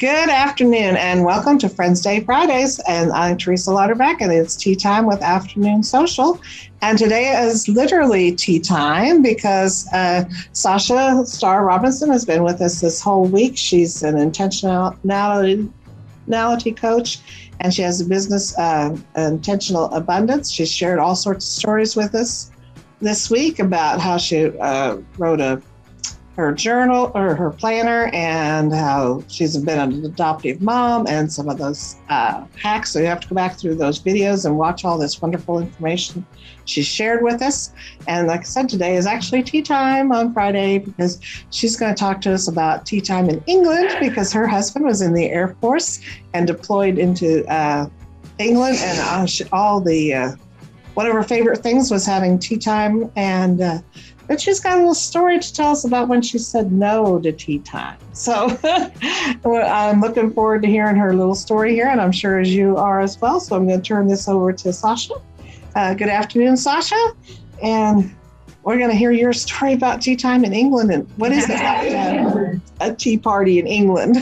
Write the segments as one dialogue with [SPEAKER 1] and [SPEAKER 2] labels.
[SPEAKER 1] Good afternoon and welcome to Friends Day Fridays. And I'm Teresa Lauterbach and it's tea time with Afternoon Social. And today is literally tea time because Sasha Star Robertson has been with us this whole week. She's an intentionality coach and she has a business, Intentional Abundance. She's shared all sorts of stories with us this week about how she wrote her journal or her planner and how she's been an adoptive mom and some of those hacks. So you have to go back through those videos and watch all this wonderful information she shared with us. And like I said, today is actually tea time on Friday because she's going to talk to us about tea time in England because her husband was in the Air Force and deployed into England, and all the one of her favorite things was having tea time. And but she's got a little story to tell us about when she said no to tea time. So I'm looking forward to hearing her little story here, and I'm sure as you are as well. So I'm going to turn this over to Sasha. Good afternoon, Sasha. And we're going to hear your story about tea time in England and what is it like to have a tea party in England?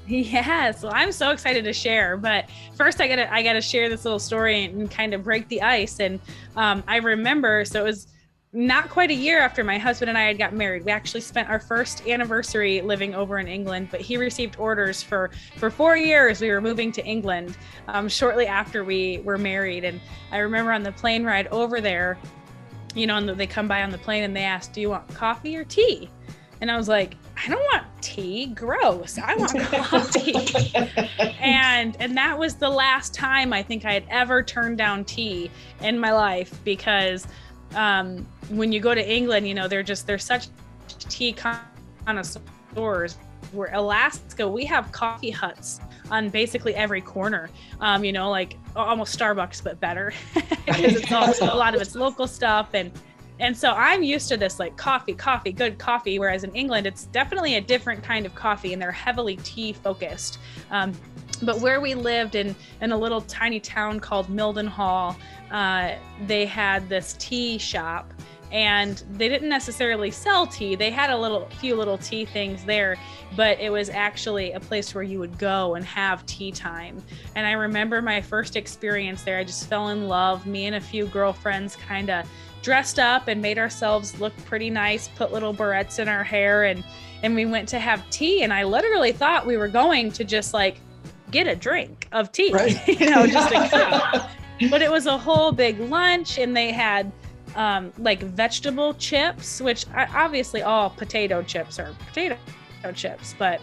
[SPEAKER 2] Yes, well, I'm so excited to share, but first I gotta share this little story and kind of break the ice. And I remember, so it was not quite a year after my husband and I had got married. We actually spent our first anniversary living over in England, but he received orders for 4 years. We were moving to England shortly after we were married. And I remember on the plane ride over there, you know, and they come by on the plane and they asked, "Do you want coffee or tea?" And I was like, "I don't want tea, gross. I want coffee." and that was the last time I think I had ever turned down tea in my life because when you go to England, you know, there's such tea connoisseurs. Where Alaska, we have coffee huts on basically every corner, you know, like almost Starbucks, but better because it's a lot of it's local stuff. And so I'm used to this like coffee, good coffee. Whereas in England, it's definitely a different kind of coffee and they're heavily tea focused. But where we lived in a little tiny town called Mildenhall, they had this tea shop and they didn't necessarily sell tea. They had a few little tea things there, but it was actually a place where you would go and have tea time. And I remember my first experience there, I just fell in love. Me and a few girlfriends kind of dressed up and made ourselves look pretty nice, put little barrettes in our hair, and we went to have tea. And I literally thought we were going to just like get a drink of tea, right. You know, just a cup. But it was a whole big lunch, and they had like vegetable chips, which obviously all potato chips are potato chips, but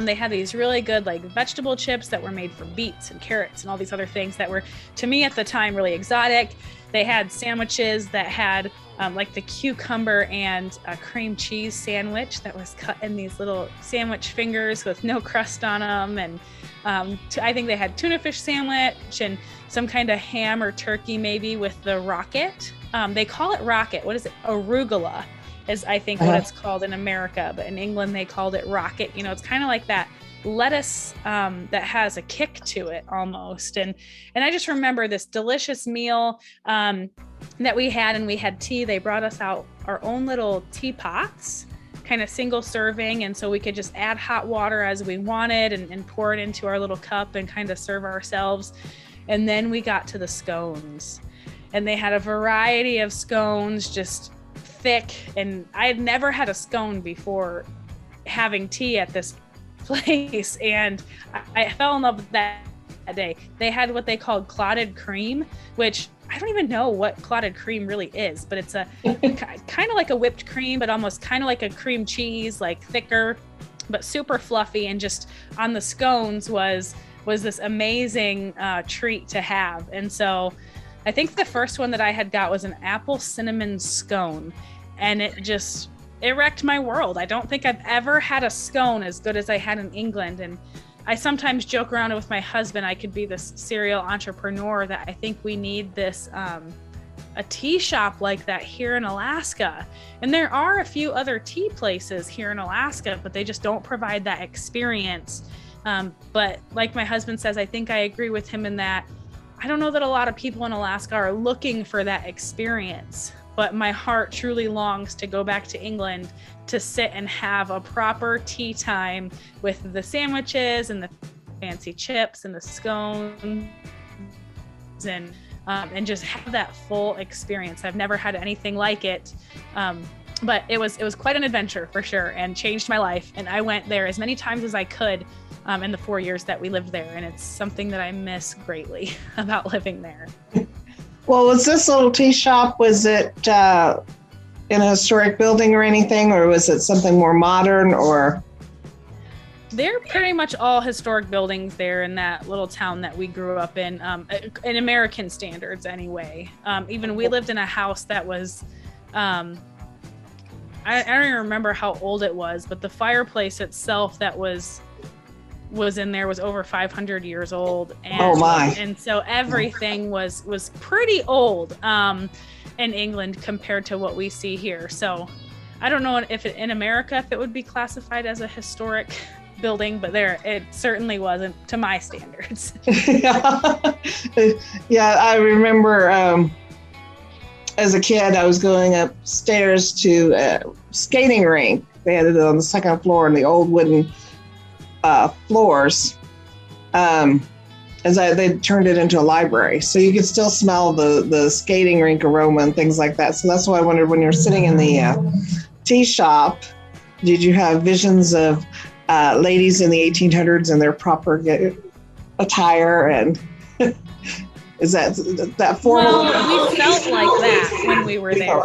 [SPEAKER 2] they had these really good like vegetable chips that were made from beets and carrots and all these other things that were, to me at the time, really exotic. They had sandwiches that had like the cucumber and a cream cheese sandwich that was cut in these little sandwich fingers with no crust on them. And I think they had tuna fish sandwich and some kind of ham or turkey maybe with the rocket. They call it rocket. What is it? Arugula is I think what it's called in America, but in England they called it rocket. You know, it's kind of like that lettuce that has a kick to it almost. And I just remember this delicious meal that we had, and we had tea. They brought us out our own little teapots, kind of single serving, and so we could just add hot water as we wanted and pour it into our little cup and kind of serve ourselves. And then we got to the scones, and they had a variety of scones, just thick, and I had never had a scone before having tea at this place, and I fell in love with that day. They had what they called clotted cream, which I don't even know what clotted cream really is, but it's a kind of like a whipped cream, but almost kind of like a cream cheese, like thicker, but super fluffy. And just on the scones was this amazing treat to have. And so I think the first one that I had got was an apple cinnamon scone, and it wrecked my world. I don't think I've ever had a scone as good as I had in England. And I sometimes joke around with my husband, I could be this serial entrepreneur, that I think we need this, a tea shop like that here in Alaska. And there are a few other tea places here in Alaska, but they just don't provide that experience. But like my husband says, I think I agree with him in that I don't know that a lot of people in Alaska are looking for that experience. but my heart truly longs to go back to England to sit and have a proper tea time with the sandwiches and the fancy chips and the scones and just have that full experience. I've never had anything like it. But it was quite an adventure for sure, and changed my life. And I went there as many times as I could in the 4 years that we lived there. And it's something that I miss greatly about living there.
[SPEAKER 1] Well, was this little tea shop, was it in a historic building or anything, or was it something more modern? Or
[SPEAKER 2] they're pretty much all historic buildings there in that little town that we grew up in American standards anyway. Even we lived in a house that was, I don't even remember how old it was, but the fireplace itself that was in there was over 500 years old. And,
[SPEAKER 1] oh my!
[SPEAKER 2] And so everything was pretty old in England compared to what we see here. So I don't know if in America if it would be classified as a historic building, but there it certainly wasn't to my standards.
[SPEAKER 1] Yeah, I remember as a kid I was going upstairs to a skating rink. They had it on the second floor in the old wooden floors. They turned it into a library, so you could still smell the skating rink aroma and things like that. So that's why I wondered, when you're sitting in the tea shop, did you have visions of ladies in the 1800s in their proper attire, and is that formal?
[SPEAKER 2] Well, we felt like that when we were there.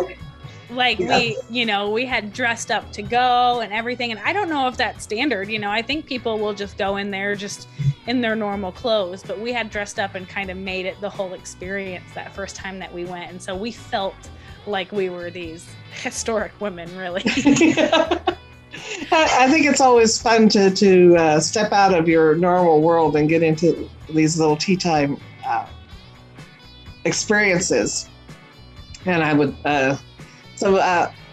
[SPEAKER 2] Like we had dressed up to go and everything. And I don't know if that's standard, I think people will just go in there just in their normal clothes, but we had dressed up and kind of made it the whole experience that first time that we went. And so we felt like we were these historic women, really.
[SPEAKER 1] I think it's always fun to step out of your normal world and get into these little tea time experiences. And I would,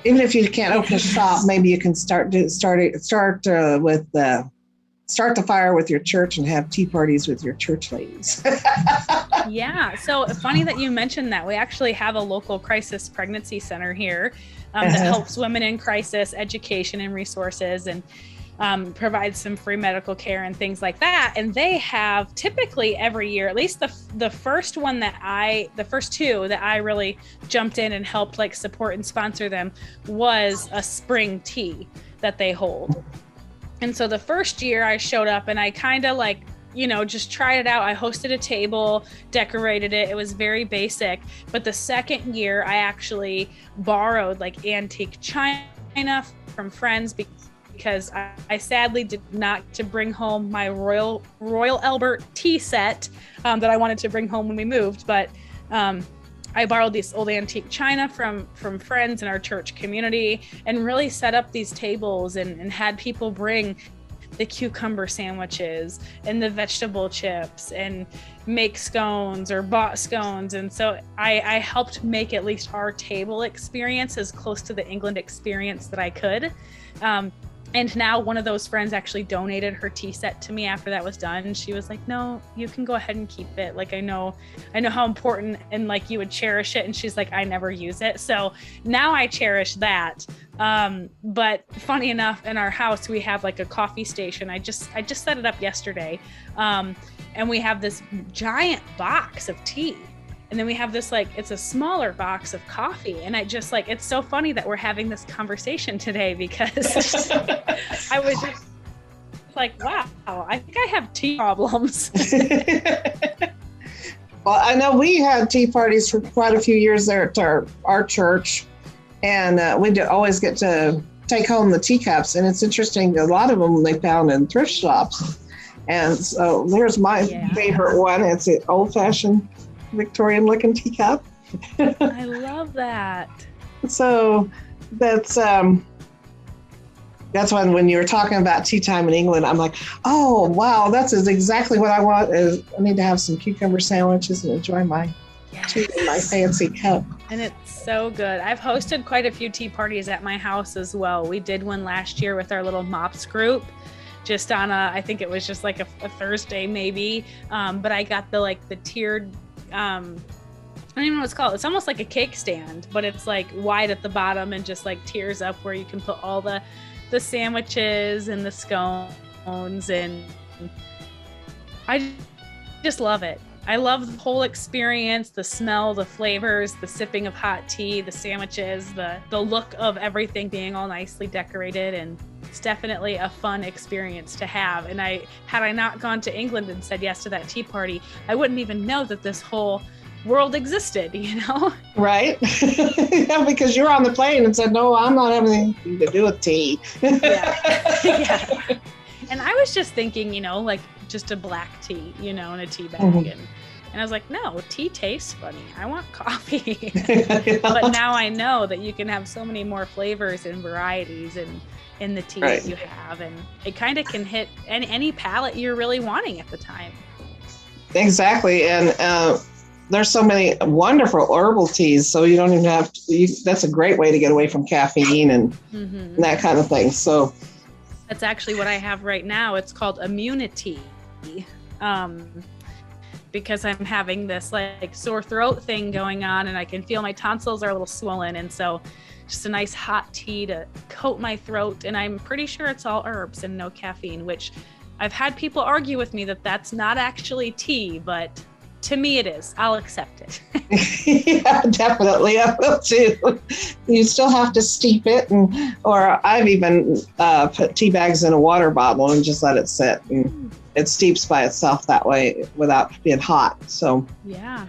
[SPEAKER 1] even if you can't open a shop, maybe you can start the fire with your church and have tea parties with your church ladies.
[SPEAKER 2] Yeah. So funny that you mentioned that. We actually have a local crisis pregnancy center here that helps women in crisis education and resources, and provides some free medical care and things like that. And they have typically every year, at least the first two that I really jumped in and helped support and sponsor them, was a spring tea that they hold. And so the first year I showed up and I kind of just tried it out. I hosted a table, decorated it. It was very basic. But the second year I actually borrowed antique china from friends because I sadly did not get to bring home my Royal Albert tea set that I wanted to bring home when we moved. But I borrowed this old antique china from friends in our church community, and really set up these tables and had people bring the cucumber sandwiches and the vegetable chips and make scones or bought scones. And so I helped make at least our table experience as close to the England experience that I could. And now one of those friends actually donated her tea set to me after that was done. She was like, no, you can go ahead and keep it. I know how important and you would cherish it. And she's like, I never use it. So now I cherish that. But funny enough, in our house, we have a coffee station. I just set it up yesterday. And we have this giant box of tea. And then we have this, it's a smaller box of coffee. And it's so funny that we're having this conversation today, because I was just wow, I think I have tea problems.
[SPEAKER 1] Well, I know we had tea parties for quite a few years there at our church. And we always get to take home the teacups. And it's interesting, a lot of them they found in thrift shops. And so there's my favorite one. It's an old-fashioned Victorian looking teacup.
[SPEAKER 2] I love that. So
[SPEAKER 1] that's when you were talking about tea time in England, I'm like, oh wow, that's exactly what I want. I need to have some cucumber sandwiches and enjoy my tea in my fancy cup.
[SPEAKER 2] And it's so good. I've hosted quite a few tea parties at my house as well. We did one last year with our little MOPS group, just on I think it was just a Thursday maybe. But I got the tiered I don't even know what it's called. It's almost like a cake stand, but it's like wide at the bottom and just like tiers up where you can put all the sandwiches and the scones. And I just love it. I love the whole experience, the smell, the flavors, the sipping of hot tea, the sandwiches, the look of everything being all nicely decorated. And it's definitely a fun experience to have. And had I not gone to England and said yes to that tea party, I wouldn't even know that this whole world existed, you know?
[SPEAKER 1] Right. Yeah, because you were on the plane and said, no, I'm not having anything to do with tea.
[SPEAKER 2] Yeah. Yeah. And I was just thinking, you know, like just a black tea, you know, in a tea bag. Mm-hmm. And I was like, no, tea tastes funny. I want coffee. Yeah. But now I know that you can have so many more flavors and varieties in the tea right. that you have. And it kind of can hit any palate you're really wanting at the time. Exactly.
[SPEAKER 1] And, there's so many wonderful herbal teas, so you don't even have to, that's a great way to get away from caffeine and mm-hmm. that kind of thing. So
[SPEAKER 2] that's actually what I have right now. It's called immunity, because I'm having this like sore throat thing going on, and I can feel my tonsils are a little swollen. And so just a nice hot tea to coat my throat. And I'm pretty sure it's all herbs and no caffeine, which I've had people argue with me that that's not actually tea, but to me, it is. I'll accept it.
[SPEAKER 1] Yeah, definitely. I will too. You still have to steep it, or I've even put tea bags in a water bottle and just let it sit, and it steeps by itself that way without being hot. So
[SPEAKER 2] yeah,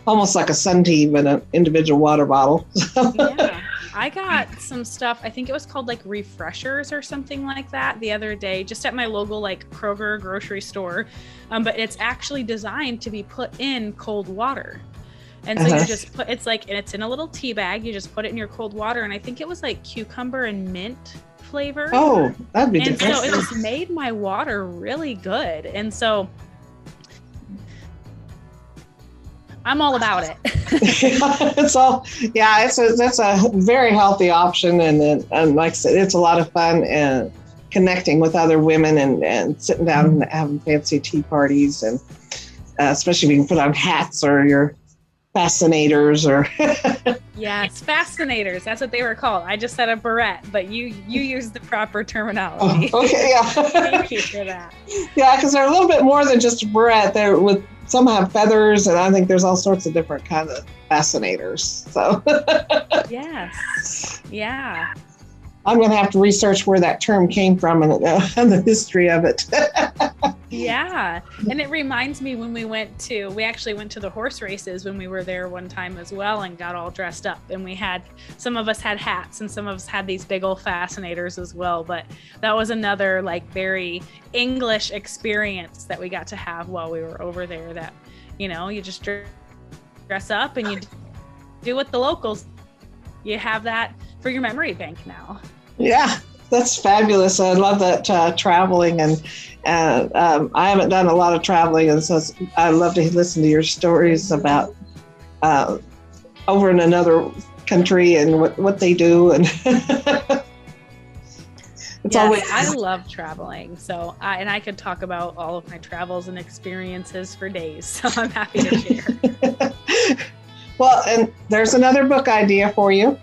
[SPEAKER 1] almost like a sun tea, but an individual water bottle.
[SPEAKER 2] Yeah. I got some stuff, I think it was called like refreshers or something like that the other day, just at my local like Kroger grocery store. But it's actually designed to be put in cold water. And so you just put, it's like, and it's in a little tea bag. You just put it in your cold water. And I think it was like cucumber and mint flavor.
[SPEAKER 1] Oh, that'd be different.
[SPEAKER 2] And so it just made my water really good. And so I'm all about it.
[SPEAKER 1] That's a very healthy option. And like I said, it's a lot of fun and connecting with other women and sitting down and having fancy tea parties. And especially if you can put on hats or your fascinators or.
[SPEAKER 2] Yes, fascinators. That's what they were called. I just said a barrette, but you used the proper terminology.
[SPEAKER 1] Oh, okay, yeah.
[SPEAKER 2] Thank you for that.
[SPEAKER 1] Yeah, because they're a little bit more than just a barrette. They're with some have feathers, and I think there's all sorts of different kinds of fascinators. So.
[SPEAKER 2] Yes. Yeah.
[SPEAKER 1] I'm going to have to research where that term came from and the history of it.
[SPEAKER 2] Yeah. And it reminds me when we actually went to the horse races when we were there one time as well and got all dressed up. And some of us had hats and some of us had these big old fascinators as well. But that was another like very English experience that we got to have while we were over there, that, you know, you just dress up and you do what the locals, you have that for your memory bank now.
[SPEAKER 1] Yeah, that's fabulous. I love that traveling, and I haven't done a lot of traveling, and so I love to listen to your stories about over in another country and what they do. And
[SPEAKER 2] I love traveling. So I could talk about all of my travels and experiences for days. So I'm happy to share.
[SPEAKER 1] Well, and there's another book idea for you.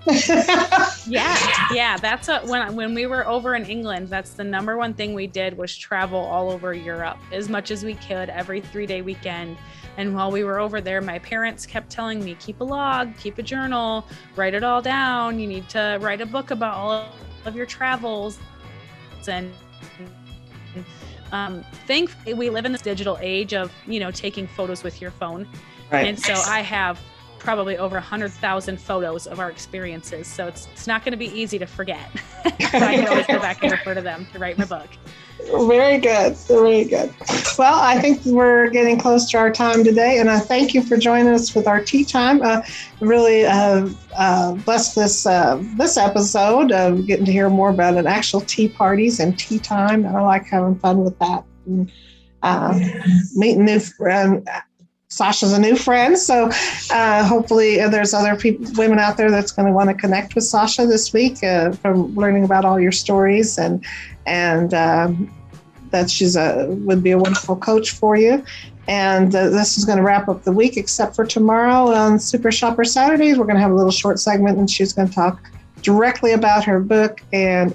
[SPEAKER 2] Yeah. That's when we were over in England, that's the number one thing we did was travel all over Europe as much as we could every 3-day weekend. And while we were over there, my parents kept telling me, keep a log, keep a journal, write it all down. You need to write a book about all of your travels. And thankfully, we live in this digital age of, you know, taking photos with your phone.
[SPEAKER 1] Right.
[SPEAKER 2] And so I have probably over 100,000 photos of our experiences. So it's not going to be easy to forget. But I can always go back and refer to them to write my book.
[SPEAKER 1] Very good. Very good. Well, I think we're getting close to our time today, and I thank you for joining us with our tea time. Really blessed this episode of getting to hear more about an actual tea parties and tea time. I like having fun with that. And, meeting new friends. Sasha's a new friend, so hopefully there's other women out there that's going to want to connect with Sasha this week from learning about all your stories, and that she's would be a wonderful coach for you. And this is going to wrap up the week, except for tomorrow on Super Shopper Saturdays. We're going to have a little short segment, and she's going to talk directly about her book and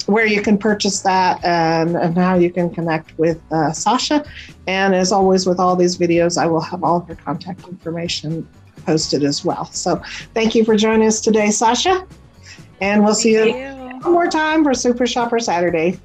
[SPEAKER 1] where you can purchase that and how you can connect with Sasha. And as always, with all these videos, I will have all of her contact information posted as well. So thank you for joining us today, Sasha. And we'll see you one more time for Super Shopper Saturday.